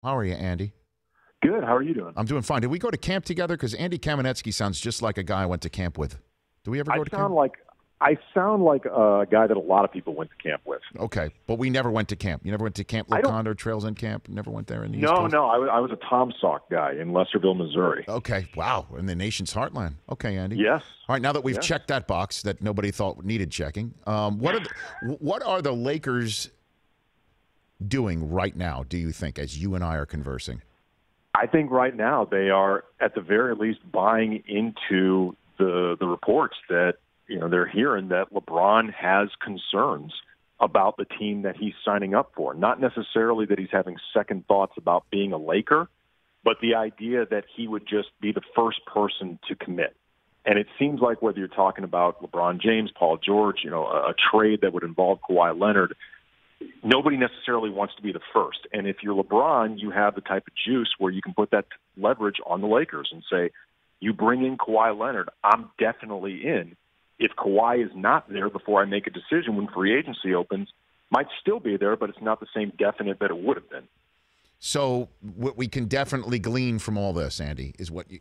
How are you, Andy? Good. How are you doing? I'm doing fine. Did we go to camp together? Because Andy Kamenetzky sounds just like a guy I went to camp with. Do we ever go to camp? I sound like a guy that a lot of people went to camp with. Okay, but we never went to camp. You never went to Camp Loconda, Trails End Camp? Never went there in the East Coast? No. I was a Tom Sock guy in Lesterville, Missouri. Okay, wow, in the nation's heartland. Okay, Andy. Yes. All right, now that we've checked that box that nobody thought needed checking, what are the Lakers doing right now, do you think, as you and I are conversing? I think right now they are, at the very least, buying into the reports that they're hearing that LeBron has concerns about the team that he's signing up for. Not necessarily that he's having second thoughts about being a Laker, but the idea that he would just be the first person to commit. And it seems like whether you're talking about LeBron James, Paul George, a trade that would involve Kawhi Leonard, nobody necessarily wants to be the first. And if you're LeBron, you have the type of juice where you can put that leverage on the Lakers and say, you bring in Kawhi Leonard, I'm definitely in. If Kawhi is not there before I make a decision when free agency opens, might still be there, but it's not the same definite that it would have been. So what we can definitely glean from all this, Andy,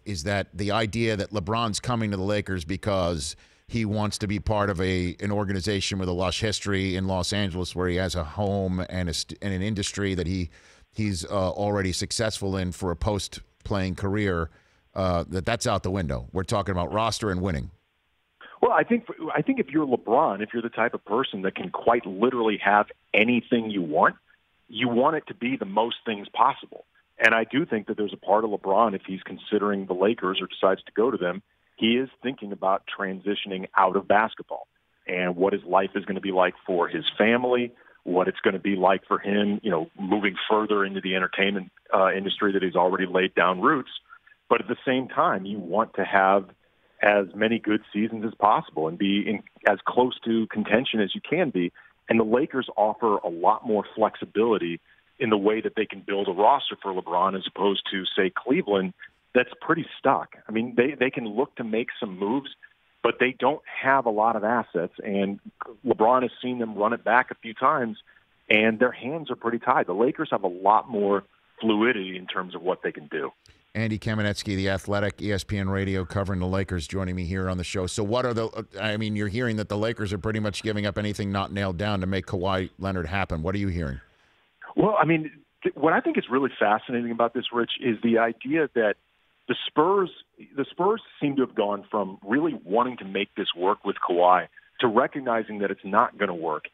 is that the idea that LeBron's coming to the Lakers because he wants to be part of an organization with a lush history in Los Angeles, where he has a home and an industry that he's already successful in for a post-playing career. That's out the window. We're talking about roster and winning. Well, I think if you're LeBron, if you're the type of person that can quite literally have anything you want it to be the most things possible. And I do think that there's a part of LeBron, if he's considering the Lakers or decides to go to them, he is thinking about transitioning out of basketball and what his life is going to be like for his family, what it's going to be like for him, moving further into the entertainment industry that he's already laid down roots. But at the same time, you want to have as many good seasons as possible and be as close to contention as you can be. And the Lakers offer a lot more flexibility in the way that they can build a roster for LeBron as opposed to, say, Cleveland, that's pretty stuck. I mean, they can look to make some moves, but they don't have a lot of assets. And LeBron has seen them run it back a few times, and their hands are pretty tied. The Lakers have a lot more fluidity in terms of what they can do. Andy Kamenetzky, The Athletic, ESPN Radio, covering the Lakers, joining me here on the show. So you're hearing that the Lakers are pretty much giving up anything not nailed down to make Kawhi Leonard happen. What are you hearing? Well, I mean, what I think is really fascinating about this, Rich, is the idea that the Spurs seem to have gone from really wanting to make this work with Kawhi to recognizing that it's not going to work,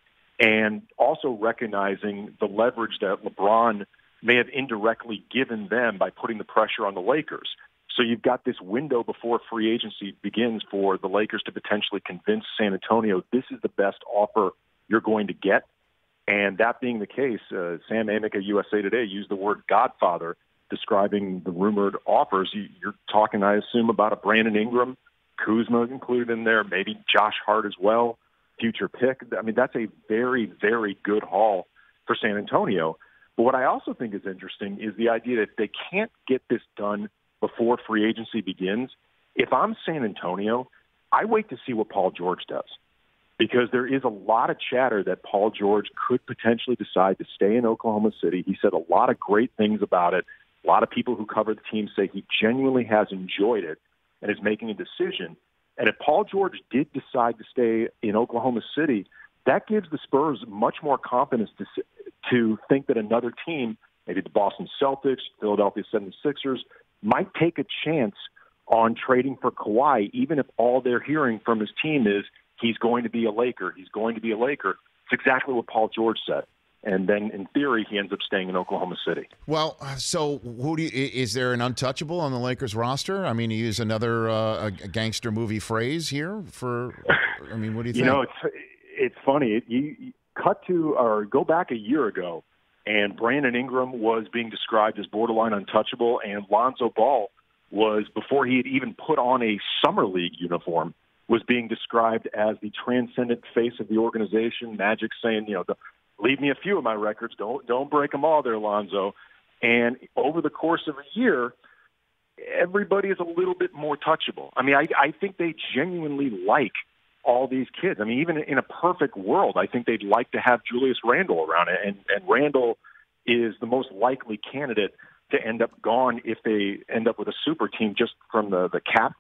and also recognizing the leverage that LeBron may have indirectly given them by putting the pressure on the Lakers. So you've got this window before free agency begins for the Lakers to potentially convince San Antonio this is the best offer you're going to get. And that being the case, Sam Amick of USA Today used the word godfather describing the rumored offers. You're talking, I assume, about a Brandon Ingram, Kuzma included in there, maybe Josh Hart as well, future pick. I mean, that's a very, very good haul for San Antonio. But what I also think is interesting is the idea that they can't get this done before free agency begins. If I'm San Antonio, I wait to see what Paul George does, because there is a lot of chatter that Paul George could potentially decide to stay in Oklahoma City. He said a lot of great things about it. A lot of people who cover the team say he genuinely has enjoyed it and is making a decision. And if Paul George did decide to stay in Oklahoma City, that gives the Spurs much more confidence to think that another team, maybe the Boston Celtics, Philadelphia 76ers, might take a chance on trading for Kawhi, even if all they're hearing from his team is he's going to be a Laker. He's going to be a Laker. It's exactly what Paul George said. And then, in theory, he ends up staying in Oklahoma City. Well, so is there an untouchable on the Lakers roster? I mean, you use another a gangster movie phrase here for. I mean, what do you think? It's funny. You go back a year ago, and Brandon Ingram was being described as borderline untouchable, and Lonzo Ball was, before he had even put on a summer league uniform, was being described as the transcendent face of the organization. Magic saying, leave me a few of my records. Don't break them all there, Lonzo. And over the course of a year, everybody is a little bit more touchable. I mean, I think they genuinely like all these kids. I mean, even in a perfect world, I think they'd like to have Julius Randle around it. And Randle is the most likely candidate to end up gone if they end up with a super team just from the cap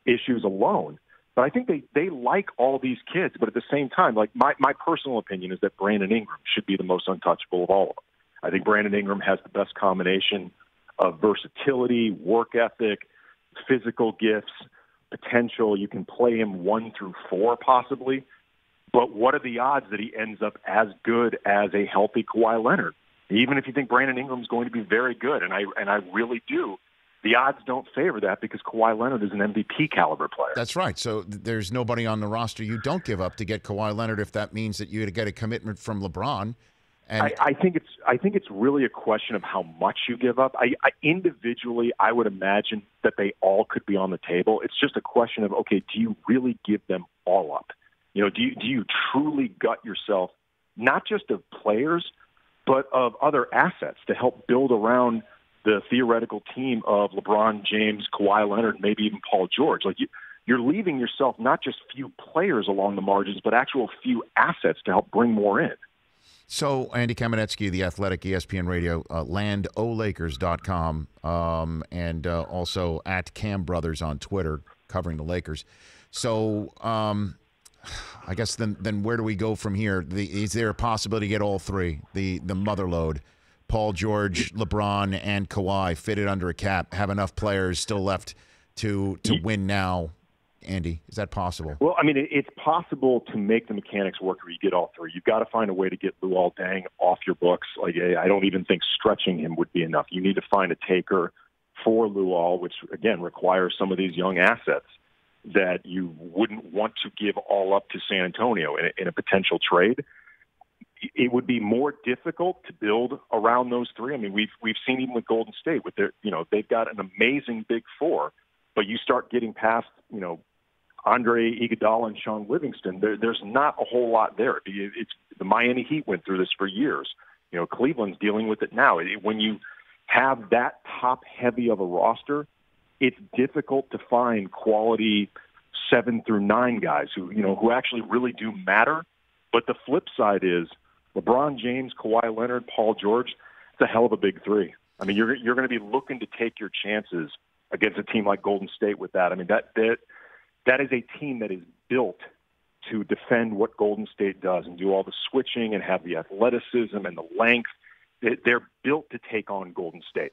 issues alone. But I think they like all these kids. But at the same time, like my personal opinion is that Brandon Ingram should be the most untouchable of all of them. I think Brandon Ingram has the best combination of versatility, work ethic, physical gifts, potential. You can play him 1 through 4 possibly. But what are the odds that he ends up as good as a healthy Kawhi Leonard? Even if you think Brandon Ingram is going to be very good, and I really do, the odds don't favor that because Kawhi Leonard is an MVP caliber player. That's right. So there's nobody on the roster you don't give up to get Kawhi Leonard if that means that you get a commitment from LeBron. And I think it's really a question of how much you give up. Individually, I would imagine that they all could be on the table. It's just a question of, okay, do you really give them all up? You know, do you truly gut yourself, not just of players, but of other assets to help build around the theoretical team of LeBron James, Kawhi Leonard, maybe even Paul George? Like you're leaving yourself not just few players along the margins, but actual few assets to help bring more in. So, Andy Kamenetzky, The Athletic, ESPN Radio, landolakers.com, and also at Cam Brothers on Twitter, covering the Lakers. So, I guess then where do we go from here? Is there a possibility to get all three, the mother load, Paul George, LeBron, and Kawhi, fitted under a cap, have enough players still left to win now? Andy, is that possible? Well, I mean, it's possible to make the mechanics work where you get all three. You've got to find a way to get Luol Deng off your books. Like, I don't even think stretching him would be enough. You need to find a taker for Luol, which, again, requires some of these young assets that you wouldn't want to give all up to San Antonio in a potential trade. It would be more difficult to build around those three. I mean, we've seen even with Golden State with their, they've got an amazing big four, but you start getting past, Andre Iguodala and Sean Livingston, there's not a whole lot there. It's the Miami Heat went through this for years. Cleveland's dealing with it now. When you have that top heavy of a roster, it's difficult to find quality 7 through 9 guys who actually really do matter. But the flip side is LeBron James, Kawhi Leonard, Paul George. It's a hell of a big three. I mean, you're going to be looking to take your chances against a team like Golden State with that. I mean, that is a team that is built to defend what Golden State does and do all the switching and have the athleticism and the length. They're built to take on Golden State.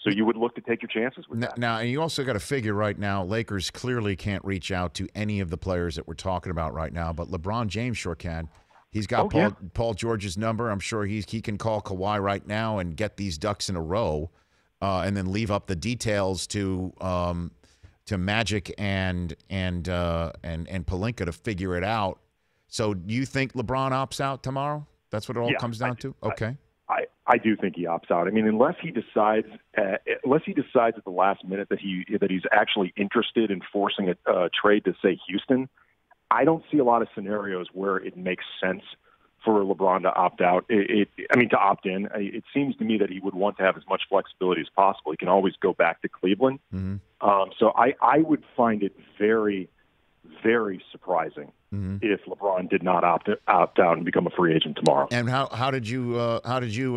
So you would look to take your chances with that. Now, and you also got to figure right now, Lakers clearly can't reach out to any of the players that we're talking about right now, but LeBron James sure can. He's got Paul George's number. I'm sure he can call Kawhi right now and get these ducks in a row, and then leave up the details to Magic and Pelinka to figure it out. So do you think LeBron opts out tomorrow? That's what it all comes down to? Okay. I do think he opts out. I mean, unless he decides at the last minute that he's actually interested in forcing a trade to, say, Houston, I don't see a lot of scenarios where it makes sense for LeBron to opt out. To opt in. It seems to me that he would want to have as much flexibility as possible. He can always go back to Cleveland. Mm-hmm. So I would find it very, very surprising if LeBron did not opt out and become a free agent tomorrow. And how did you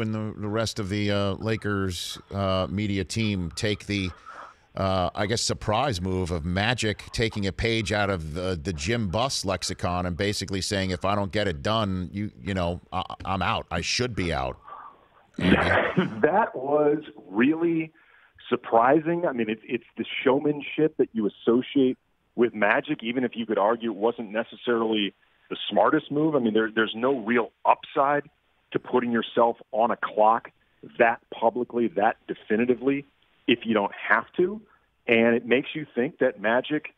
and the rest of the Lakers media team take the surprise move of Magic taking a page out of the Jim Buss lexicon and basically saying, if I don't get it done, I'm out. I should be out. That was really surprising. I mean, it's the showmanship that you associate with Magic, even if you could argue it wasn't necessarily the smartest move. I mean, there's no real upside to putting yourself on a clock that publicly, that definitively, if you don't have to. And it makes you think that Magic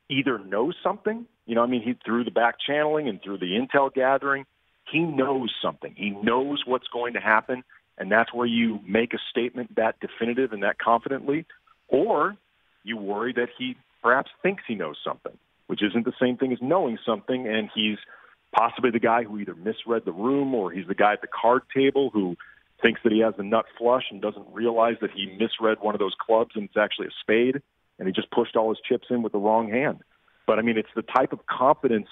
either knows something, he through the back channeling and through the intel gathering, he knows something. He knows what's going to happen, and that's where you make a statement that definitive and that confidently, or you worry that he perhaps thinks he knows something, which isn't the same thing as knowing something, and he's possibly the guy who either misread the room or he's the guy at the card table who thinks that he has the nut flush and doesn't realize that he misread one of those clubs and it's actually a spade, and he just pushed all his chips in with the wrong hand. But, I mean, it's the type of confidence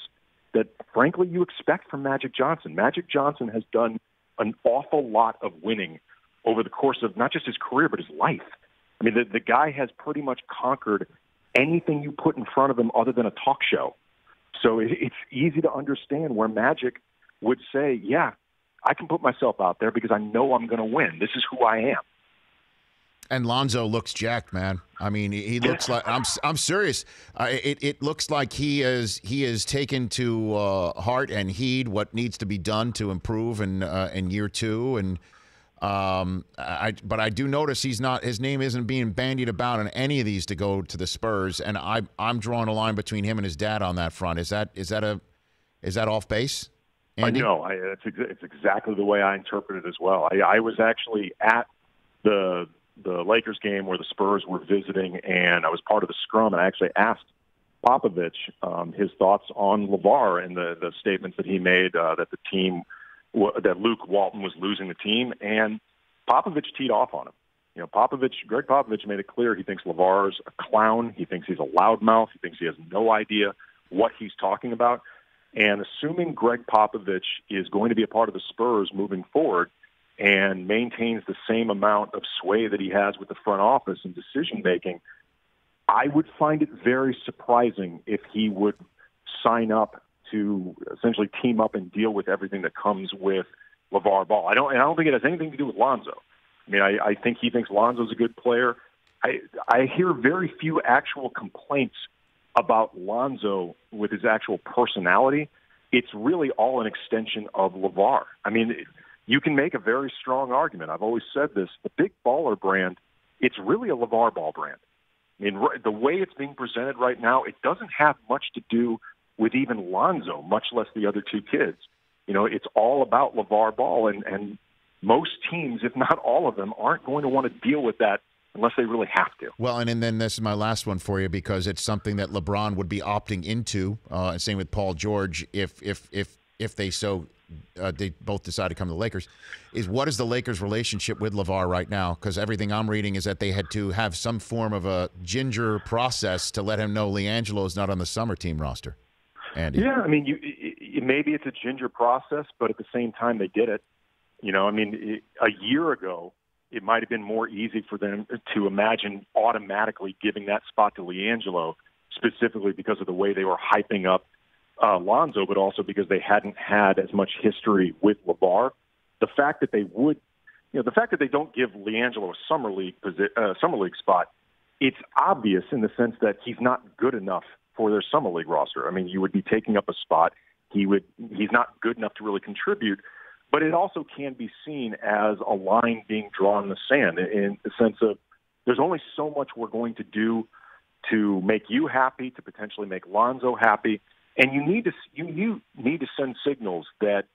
that, frankly, you expect from Magic Johnson. Magic Johnson has done an awful lot of winning over the course of not just his career, but his life. I mean, the guy has pretty much conquered anything you put in front of him other than a talk show. So it's easy to understand where Magic would say, yeah, I can put myself out there because I know I'm going to win. This is who I am. And Lonzo looks jacked, man. I mean, he looks like I'm serious. It looks like he is taken to heart and heed what needs to be done to improve in year two. And but I do notice his name isn't being bandied about in any of these to go to the Spurs. And I'm drawing a line between him and his dad on that front. Is that off base, Andy? No, it's exactly the way I interpret it as well. I was actually at the Lakers game where the Spurs were visiting, and I was part of the scrum, and I actually asked Popovich his thoughts on Lavar and the statements that he made that the team, that Luke Walton was losing the team, and Popovich teed off on him. You know, Greg Popovich made it clear he thinks Lavar's a clown. He thinks he's a loudmouth. He thinks he has no idea what he's talking about. And assuming Greg Popovich is going to be a part of the Spurs moving forward and maintains the same amount of sway that he has with the front office and decision-making, I would find it very surprising if he would sign up to essentially team up and deal with everything that comes with LeVar Ball. I don't think it has anything to do with Lonzo. I mean, I think he thinks Lonzo's a good player. I hear very few actual complaints about Lonzo with his actual personality. It's really all an extension of LeVar. I mean, you can make a very strong argument. I've always said this. The big baller brand, it's really a LeVar Ball brand. I mean, the way it's being presented right now, it doesn't have much to do with even Lonzo, much less the other two kids. You know, it's all about LeVar Ball, and most teams, if not all of them, aren't going to want to deal with that unless they really have to. Well, and then this is my last one for you because it's something that LeBron would be opting into, and same with Paul George if they they both decide to come to the Lakers, is what is the Lakers' relationship with LeVar right now? Because everything I'm reading is that they had to have some form of a ginger process to let him know LiAngelo is not on the summer team roster. Andy. Yeah, I mean, maybe it's a ginger process, but at the same time, they did it. You know, I mean, a year ago, it might have been more easy for them to imagine automatically giving that spot to LiAngelo, specifically because of the way they were hyping up Lonzo, but also because they hadn't had as much history with LeVar. The fact that they don't give LiAngelo a summer league spot, it's obvious in the sense that he's not good enough for their summer league roster. I mean, you would be taking up a spot. He's not good enough to really contribute, but it also can be seen as a line being drawn in the sand in the sense of there's only so much we're going to do to make you happy, to potentially make Lonzo happy. And you need to send signals that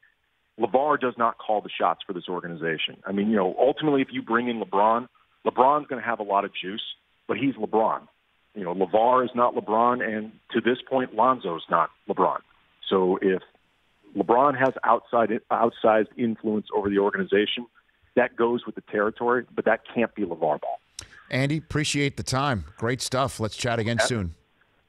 LeVar does not call the shots for this organization. I mean, you know, ultimately, if you bring in LeBron's going to have a lot of juice, but he's LeBron. You know, LeVar is not LeBron, and to this point, Lonzo's not LeBron. So if LeBron has outsized influence over the organization, that goes with the territory, but that can't be LeVar Ball. Andy, appreciate the time. Great stuff. Let's chat again soon.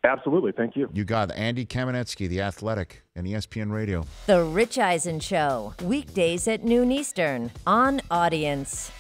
Absolutely. Thank you. You got Andy Kamenetzky, The Athletic, and ESPN Radio. The Rich Eisen Show, weekdays at noon Eastern on Audience.